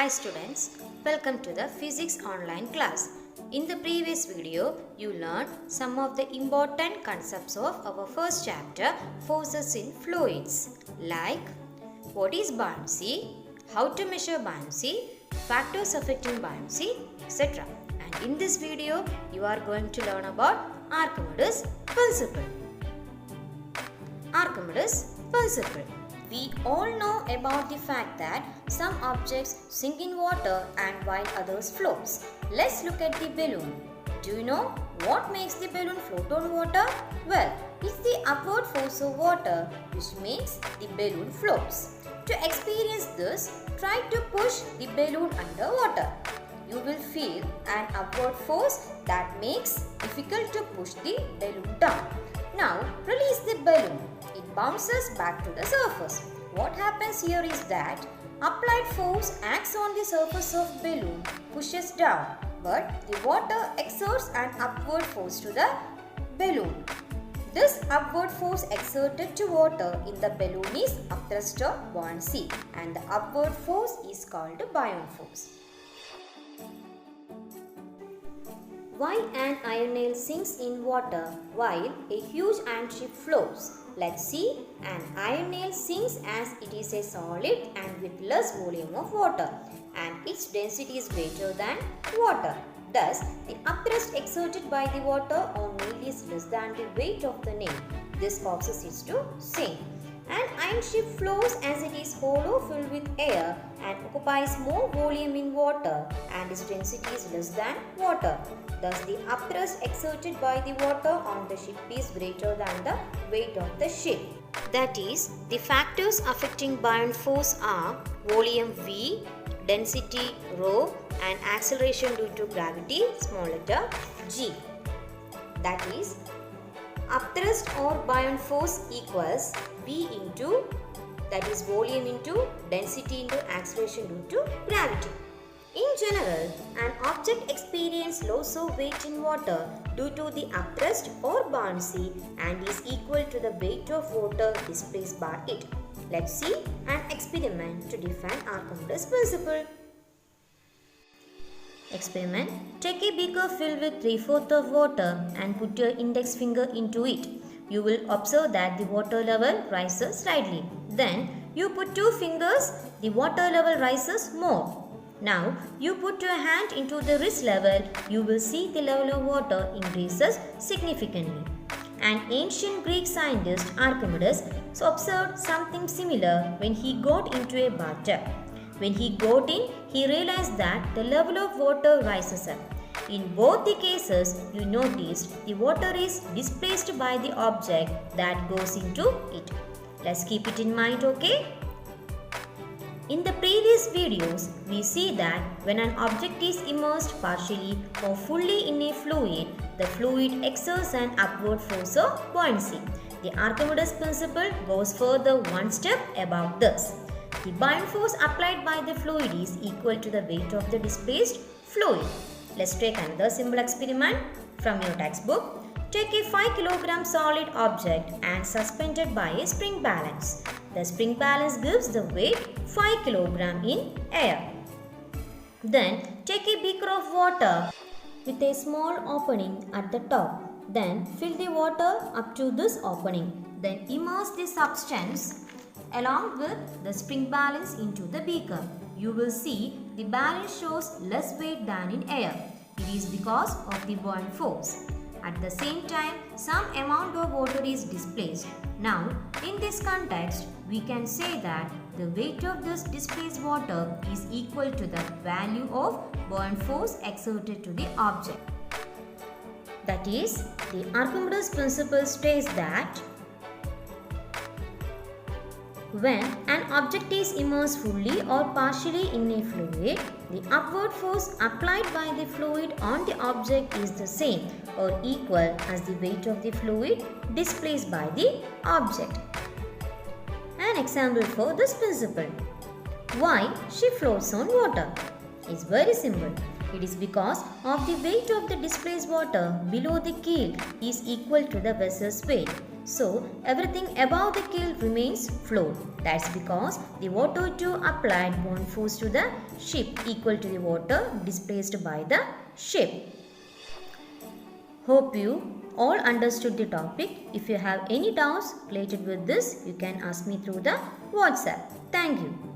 students, welcome to the physics online class. In the previous video, you learned some of the important concepts of our first chapter, forces in fluids, like what is buoyancy, how to measure buoyancy, factors affecting buoyancy, etc. And in this video, you are going to learn about Archimedes' principle. Archimedes' principle. We all know about the fact that some objects sink in water and while others float. Let's look at the balloon. Do you know what makes the balloon float on water? Well, it's the upward force of water which makes the balloon floats. To experience this, try to push the balloon under water. You will feel an upward force that makes it difficult to push the balloon down. Now, release the balloon. It bounces back to the surface. What happens here is that applied force acts on the surface of balloon, pushes down, but the water exerts an upward force to the balloon. This upward force exerted to water in the balloon is upthrust or buoyancy, and the upward force is called buoyant force. Why an iron nail sinks in water while a huge iron ship floats? Let's see. An iron nail sinks as it is a solid and with less volume of water, and its density is greater than water. Thus, the upthrust exerted by the water on nail is less than the weight of the nail. This causes it to sink. An iron ship flows as it is hollow, filled with air, and occupies more volume in water, and its density is less than water. Thus, the upthrust exerted by the water on the ship is greater than the weight of the ship. That is, the factors affecting buoyant force are volume V, density ρ, and acceleration due to gravity, small letter g. That is, upthrust or buoyant force equals V into, that is volume into density into acceleration due to gravity. In general, an object experiences loss of weight in water due to the upthrust or buoyancy and is equal to the weight of water displaced by it. Let's see an experiment to define Archimedes' principle. Experiment. Take a beaker filled with 3/4 of water and put your index finger into it. You will observe that the water level rises slightly. Then you put 2 fingers, the water level rises more. Now you put your hand into the wrist level, you will see the level of water increases significantly. An ancient Greek scientist, Archimedes, observed something similar when he got into a bathtub. When he got in, he realized that the level of water rises up. In both the cases, you noticed the water is displaced by the object that goes into it. Let's keep it in mind, okay? In the previous videos, we see that when an object is immersed partially or fully in a fluid, the fluid exerts an upward force of buoyancy. The Archimedes principle goes further one step above this. The buoyant force applied by the fluid is equal to the weight of the displaced fluid. Let's take another simple experiment from your textbook. Take a 5 kg solid object and suspend it by a spring balance. The spring balance gives the weight 5 kg in air. Then take a beaker of water with a small opening at the top. Then fill the water up to this opening. Then immerse the substance along with the spring balance into the beaker. You will see the balance shows less weight than in air. It is because of the buoyant force. At the same time, some amount of water is displaced. Now, in this context, we can say that the weight of this displaced water is equal to the value of buoyant force exerted to the object. That is, the Archimedes principle states that when an object is immersed fully or partially in a fluid, the upward force applied by the fluid on the object is the same or equal as the weight of the fluid displaced by the object. An example for this principle. Why ship floats on water? It's very simple. It is because of the weight of the displaced water below the keel is equal to the vessel's weight. So everything above the keel remains float. That's because the water to applied bond force to the ship equal to the water displaced by the ship. Hope you all understood the topic. If you have any doubts related with this, you can ask me through the WhatsApp. Thank you.